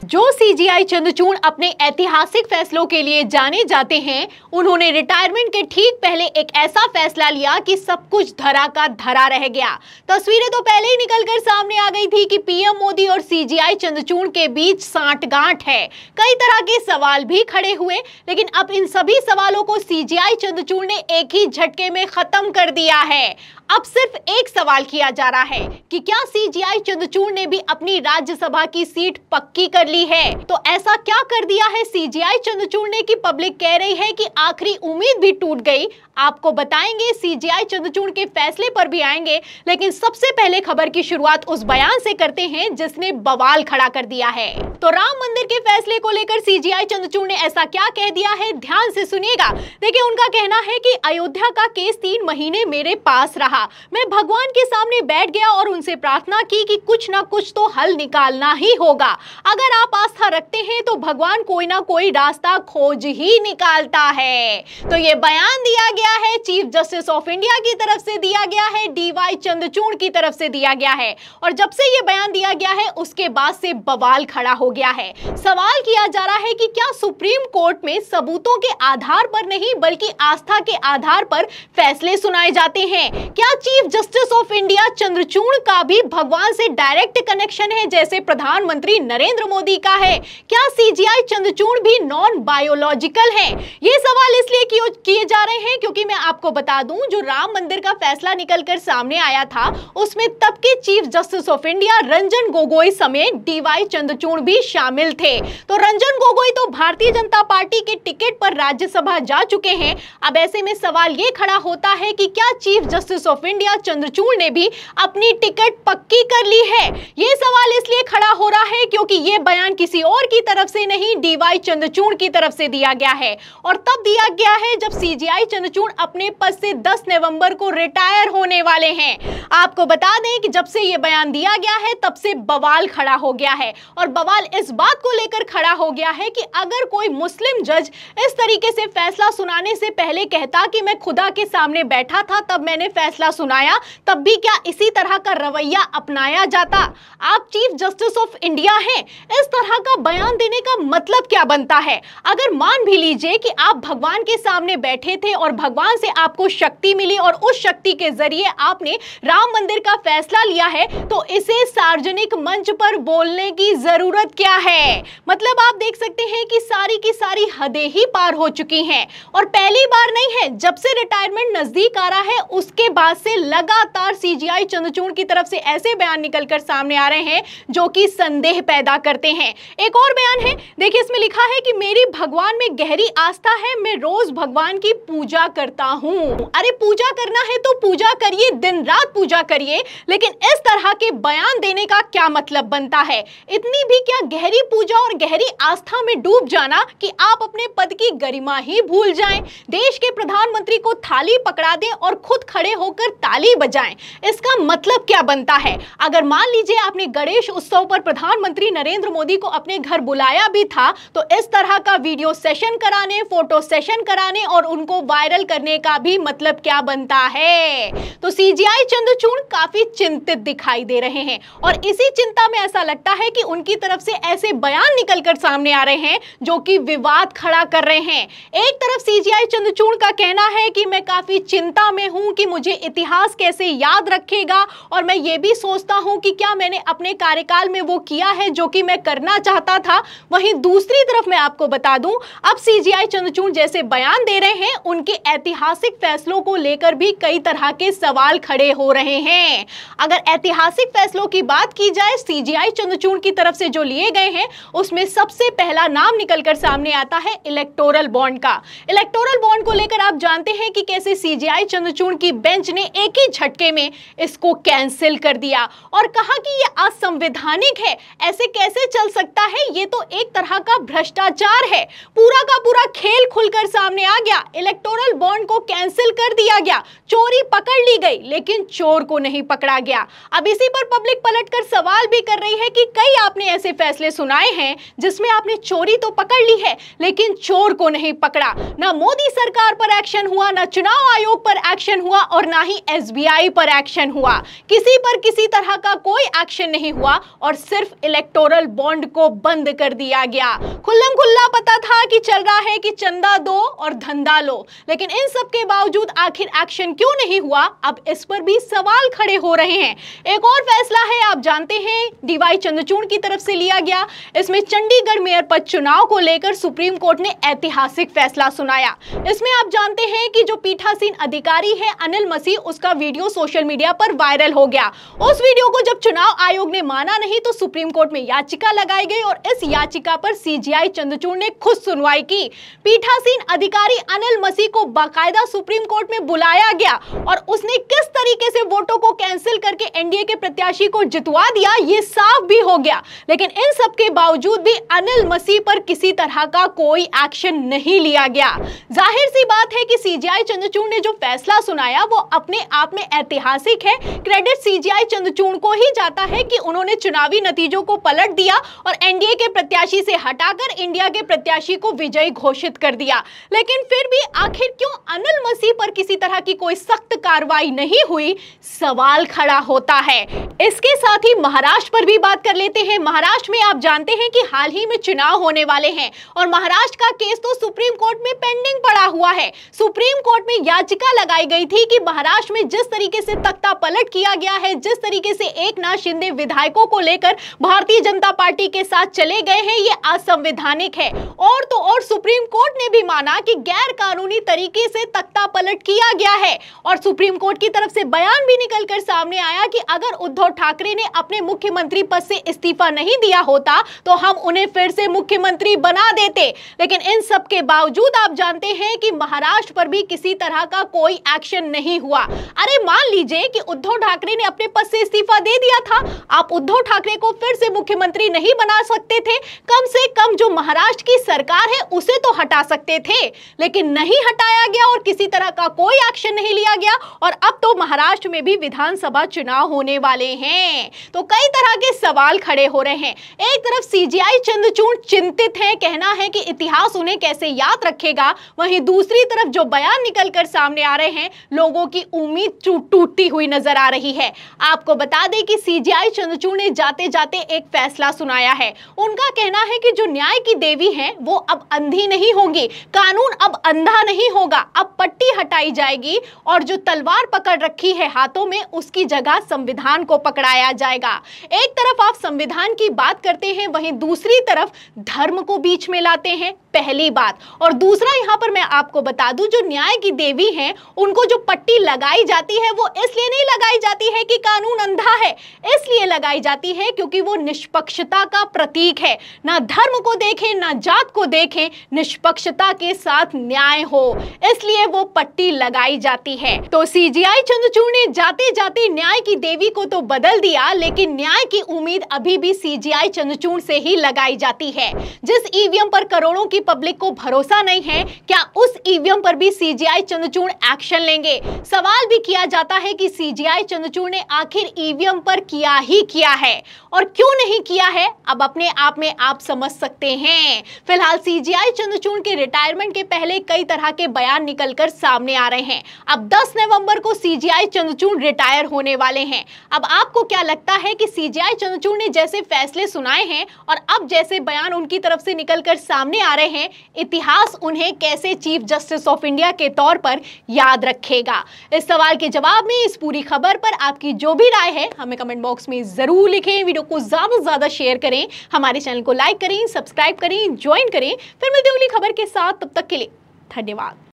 जो सीजीआई चंद्रचूड़ अपने ऐतिहासिक फैसलों के लिए जाने जाते हैं, उन्होंने रिटायरमेंट के ठीक पहले एक ऐसा फैसला लिया कि सब कुछ धरा का धरा रह गया। तस्वीरें तो पहले ही निकलकर सामने आ गई थी कि पीएम मोदी और सीजीआई चंद्रचूड़ के बीच सांठगांठ है। कई तरह के सवाल भी खड़े हुए, लेकिन अब इन सभी सवालों को सीजीआई चंद्रचूड़ ने एक ही झटके में खत्म कर दिया है। अब सिर्फ एक सवाल किया जा रहा है कि क्या सीजीआई चंद्रचूड़ ने भी अपनी राज्यसभा की सीट पक्की कर ली है। तो ऐसा क्या कर दिया है सीजीआई चंद्रचूड़ ने कि पब्लिक कह रही है कि आखिरी उम्मीद भी टूट गई। आपको बताएंगे, सीजीआई चंद्रचूड़ के फैसले पर भी आएंगे, लेकिन सबसे पहले खबर की शुरुआत उस बयान से करते हैं जिसने बवाल खड़ा कर दिया है। तो राम मंदिर के फैसले को लेकर सीजीआई चंद्रचूड़ ने ऐसा क्या कह दिया है, ध्यान से सुनिएगा। देखिए, उनका कहना है कि अयोध्या का केस 3 महीने मेरे पास रहा। मैं भगवान के सामने बैठ गया और उनसे प्रार्थना की कि कुछ ना कुछ तो हल निकालना ही होगा। अगर आप आस्था रखते हैं तो भगवान कोई ना कोई रास्ता खोज ही निकालता है। तो ये बयान दिया गया है, चीफ जस्टिस ऑफ इंडिया की तरफ से दिया गया है, डीवाई चंद्रचूड़ की तरफ से दिया गया है। और जब से ये बयान दिया गया है, उसके बाद से बवाल खड़ा हो गया है। सवाल किया जा रहा है कि क्या सुप्रीम कोर्ट में सबूतों के आधार पर नहीं बल्कि आस्था के आधार पर फैसले सुनाए जाते हैं। क्या chief justice of India Chandrachud का भी भगवान से डायरेक्ट कनेक्शन है जैसे प्रधानमंत्री नरेंद्र मोदी का है। क्या सीजीआई चंद्रचूड़ भी नॉन बायोलॉजिकल है। ये सवाल इसलिए किए जा रहे हैं क्योंकि मैं आपको बता दूं, जो राम मंदिर का फैसला निकलकर सामने आया था उसमें तब के chief justice of India Ranjan Gogoi समेत डीवाई चंद्रचूड़ भी शामिल थे। तो रंजन गोगोई तो भारतीय जनता पार्टी के टिकट पर राज्यसभा जा चुके हैं। अब ऐसे में सवाल ये खड़ा होता है कि क्या chief justice of India Chandrachud ने भी अपनी टिकट पक्की कर ली है। यह सवाल इसलिए खड़ा हो रहा है क्योंकि यह बयान किसी और की तरफ से नहीं, डीवाई चंद्रचूड़ की तरफ से दिया गया है। और तब दिया गया है जब सीजीआई चंद्रचूड़ अपने पद से 10 नवंबर को रिटायर होने वाले हैं। आपको बता दें कि जब से यह बयान दिया गया है तब से बवाल खड़ा हो गया है। और बवाल इस बात को लेकर खड़ा हो गया है कि अगर कोई मुस्लिम जज इस तरीके से फैसला सुनाने से पहले कहता कि मैं खुदा के सामने बैठा था तब मैंने फैसला सुनाया, तब भी क्या इसी तरह का रवैया अपनाया जाता। आप चीफ जस्टिस ऑफ इंडिया हैं, इस तरह का बयान देने का मतलब क्या बनता है। अगर मान भी लीजिए कि आप भगवान के सामने बैठे थे और भगवान से आपको शक्ति मिली और उस शक्ति के जरिए आपने राम मंदिर का फैसला लिया है, तो इसे सार्वजनिक मंच पर बोलने की जरूरत क्या है। मतलब आप देख सकते हैं कि सारी की सारी हदें ही पार हो चुकी हैं। और पहली बार नहीं है, जब से रिटायरमेंट नजदीक आ रहा है उसके बाद से लगातार सीजीआई चंद्रचूड़ की तरफ से ऐसे बयान निकलकर सामने आ रहे हैं जो कि संदेह पैदा करते हैं। एक और बयान है, देखिए इसमें लिखा है कि मेरी भगवान में गहरी आस्था है, मैं रोज भगवान की पूजा करता हूं। अरे पूजा करना है तो पूजा करिए, दिन रात पूजा करिए, लेकिन इस तरह के बयान देने का क्या मतलब बनता है। इतनी भी क्या गहरी पूजा और गहरी आस्था में डूब जाना कि आप अपने पद की गरिमा ही भूल जाएं, देश के प्रधानमंत्री को थाली पकड़ा दें और खुद खड़े होकर ताली बजाएं। इसका मतलब क्या बनता है। अगर मान लीजिए आपने गणेश उत्सव पर प्रधानमंत्री नरेंद्र मोदी को अपने घर बुलाया भी था, तो इस तरह का वीडियो सेशन कराने, फोटो सेशन कराने और उनको वायरल करने का भी मतलब क्या बनता है। तो सीजीआई चंद्रचूड़ काफी चिंतित दिखाई दे रहे हैं और इसी चिंता में ऐसा लगता है कि उनकी तरफ से ऐसे बयान निकलकर सामने आ रहे हैं जो कि विवाद खड़ा कर रहे हैं। एक तरफ सीजीआई चंद्रचूड़ का कहना है कि मैं काफी चिंता में हूं कि मुझे इतिहास कैसे याद रखेगा और मैं ये भी सोचता हूं कि क्या मैंने अपने कार्यकाल में वो किया है जो कि मैं करना चाहता था। वहीं दूसरी तरफ मैं आपको बता दूं, अब सीजीआई चंद्रचूड़ जैसे बयान दे रहे हैं, उनके ऐतिहासिक फैसलों को लेकर भी कई तरह के सवाल खड़े हो रहे हैं। अगर ऐतिहासिक फैसलों की बात की जाए सीजीआई चंद्रचूड़ की तरफ से जो लिए गए हैं, उसमें सबसे पहला नाम निकलकर सामने आता है इलेक्टोरल बॉन्ड का। इलेक्टोरल बॉन्ड को लेकर आप जानते हैं कि कैसे सीजीआई चंद्रचूड़ की बेंच ने एक ही झटके में इसको कैंसिल कर दिया और कहा कि यह असंवैधानिक है, ऐसे कैसे चल सकता है, ये तो एक तरह का भ्रष्टाचार है। पूरा का पूरा खेल खुलकर सामने आ गया, इलेक्टोरल बॉन्ड को कैंसिल कर दिया गया, चोरी पकड़ ली गई लेकिन चोर को नहीं पकड़ा गया। अब इसी पर पब्लिक पलटकर सवाल भी कर रही है कि कई आपने ऐसे फैसले सुनाए हैं जिसमें आपने चोरी तो पकड़ ली है लेकिन चोर को नहीं पकड़ा। ना मोदी सरकार पर एक्शन हुआ, ना चुनाव आयोग पर एक्शन हुआ और ना ही एसबीआई पर एक्शन हुआ। किसी पर किसी तरह का कोई एक्शन नहीं हुआ और सिर्फ इलेक्टोरल बॉन्ड को बंद कर दिया गया। खुल्लम खुल्ला पता था कि चल रहा है कि चंदा दो और धंधा लो, लेकिन इन सब के बावजूद आखिर एक्शन क्यों नहीं हुआ, अब इस पर भी सवाल खड़े हो रहे हैं। एक और फैसला है, आप जानते हैं, डीवाई चंद्रचूड़ की तरफ से लिया गया। इसमें चंडीगढ़ मेयर पद चुनाव को लेकर सुप्रीम कोर्ट ने ऐतिहासिक फैसला सुनाया। इसमें आप जानते हैं कि जो पीठासीन अधिकारी है अनिल मसीह, उसका वीडियो सोशल मीडिया पर वायरल हो गया। उस वीडियो को जब चुनाव आयोग ने माना नहीं तो सुप्रीम कोर्ट में याचिका लगाई गई और इस याचिका पर सीजेआई चंद्रचूड़ ने खुद सुनवाई की। पीठासीन अधिकारी अनिल मसीह को बाकायदा सुप्रीम कोर्ट में बुलाया गया और उसने किस तरीके से वोटों को कैंसिल करके एनडीए के प्रत्याशी को जितवा दिया, ये साफ भी हो गया। लेकिन इन सब के बावजूद भी अनिल मसीह पर किसी तरह का कोई एक्शन नहीं लिया गया। जाहिर सी बात है कि सीजेआई चंद्रचूड़ ने जो फैसला सुनाया वो अपने आप में ऐतिहासिक है। क्रेडिट सीजेआई चंद्रचूड़ को ही जाता है कि उन्होंने चुनावी नतीजों को पलट दिया और एनडीए के प्रत्याशी से हटाकर इंडिया के प्रत्याशी को विजयी घोषित कर दिया। लेकिन फिर भी आखिर क्यों अनिल मसीह पर किसी तरह की कोई सख्त कार्रवाई नहीं हुई, सवाल खड़ा होता है। इसके साथ ही महाराष्ट्र पर भी बात कर लेते हैं। महाराष्ट्र में आप जानते हैं कि हाल ही में चुनाव होने वाले हैं और महाराष्ट्र का केस तो सुप्रीम कोर्ट में पेंडिंग पड़ा हुआ है। सुप्रीम कोर्ट में याचिका लगाई गई थी कि महाराष्ट्र में जिस तरीके से तख्ता पलट किया गया है, जिस तरीके से एकनाथ शिंदे विधायकों को लेकर भारतीय जनता पार्टी के साथ चले गए हैं, ये असंवैधानिक है। और तो और सुप्रीम कोर्ट ने भी माना कि गैर कानूनी तरीके से तख्ता पलट किया गया है और सुप्रीम कोर्ट की तरफ से बयान भी निकलकर सामने आया कि अगर उद्धव ठाकरे ने अपने मुख्यमंत्री पद से इस्तीफा नहीं दिया होता तो हम उन्हें फिर से मुख्यमंत्री बना देते। लेकिन इन सब के बावजूद आप जानते हैं कि महाराष्ट्र पर भी किसी तरह का कोई एक्शन नहीं हुआ। अरे मान लीजिए कि उद्धव ठाकरे ने अपने पद से इस्तीफा दे दिया था, आप उद्धव ठाकरे को फिर से मुख्यमंत्री नहीं बना सकते थे? कम से कम जो महाराष्ट्र की सरकार है उसे तो हटा सकते थे, लेकिन नहीं हटाया गया और किसी तरह का कोई एक्शन नहीं लिया गया। और अब तो महाराष्ट्र में भी विधानसभा चुनाव होने वाले हैं, तो कई तरह के सवाल खड़े हो रहे हैं। एक तरफ सीजेआई चंद्रचूड़ चिंतित है, कहना है कि इतिहास उन्हें कैसे याद रखेगा, वहीं दूसरी तरफ जो बयान निकलकर सामने आ रहे हैं, लोगों की उम्मीद टूटती हुई नजर आ रही है। आपको बता दें कि सीजेआई चंद्रचूड़ ने जाते जाते एक फैसला सुनाया है। उनका कहना है कि जो न्याय की देवी है वो अब अंधी नहीं होगी, कानून अब अंधा नहीं होगा, अब पट्टी हटाई जाएगी और जो तलवार पकड़ रखी है हाथों में उसकी जगह संविधान को पकड़ाया जाएगा। एक तरफ आप संविधान की बात करते हैं, वहीं दूसरी तरफ धर्म को बीच में लाते हैं, पहली बात। और दूसरा, यहां पर मैं आपको बता दूं, जो न्याय की देवी हैं उनको जो पट्टी लगाई जाती है वो इसलिए नहीं लगाई जाती है कि कानून अंधा है, इसलिए लगाई जाती है क्योंकि वो निष्पक्षता का प्रतीक है। ना धर्म को देखें ना जात को देखें, निष्पक्षता के साथ न्याय हो, इसलिए वो पट्टी लगाई जाती है। तो सीजेआई चंद्रचूड़ ने जाते जाते न्याय की देवी को तो बदल दिया, लेकिन न्याय की उम्मीद अभी भी सीजेआई चंद्रचूड़ से ही लगाई जाती है। जिस ईवीएम पर करोड़ों की पब्लिक को भरोसा नहीं है, क्या उस ईवीएम पर भी सीजेआई चंद्रचूड़ एक्शन लेंगे? सवाल भी किया जाता है कि सीजेआई चंद्रचूड़ ने आखिर ईवीएम पर किया ही किया है और क्यों नहीं किया है, अब अपने आप में आप समझ सकते हैं। फिलहाल सीजेआई चंद्रचूड़ के रिटायरमेंट के पहले कई तरह के बयान निकलकर सामने आ रहे हैं। अब 10 नवंबर को सीजेआई चंद्रचूड़ रिटायर होने वाले हैं। अब आपको क्या लगता है कि सीजेआई चंद्रचूड़ ने जैसे फैसले सुनाए हैं और अब जैसे बयान उनकी तरफ से निकलकर सामने आ रहे हैं, इतिहास उन्हें कैसे चीफ जस्टिस ऑफ इंडिया के तौर पर याद रखेगा? इस सवाल के जवाब में, इस पूरी खबर पर आपकी जो भी राय है हमें कमेंट बॉक्स में जरूर लिखें। वीडियो को ज्यादा से ज्यादा शेयर करें, हमारे चैनल को लाइक करें, सब्सक्राइब करें, ज्वाइन करें। फिर मिलते हैं अगली खबर के साथ, तब तक के लिए धन्यवाद।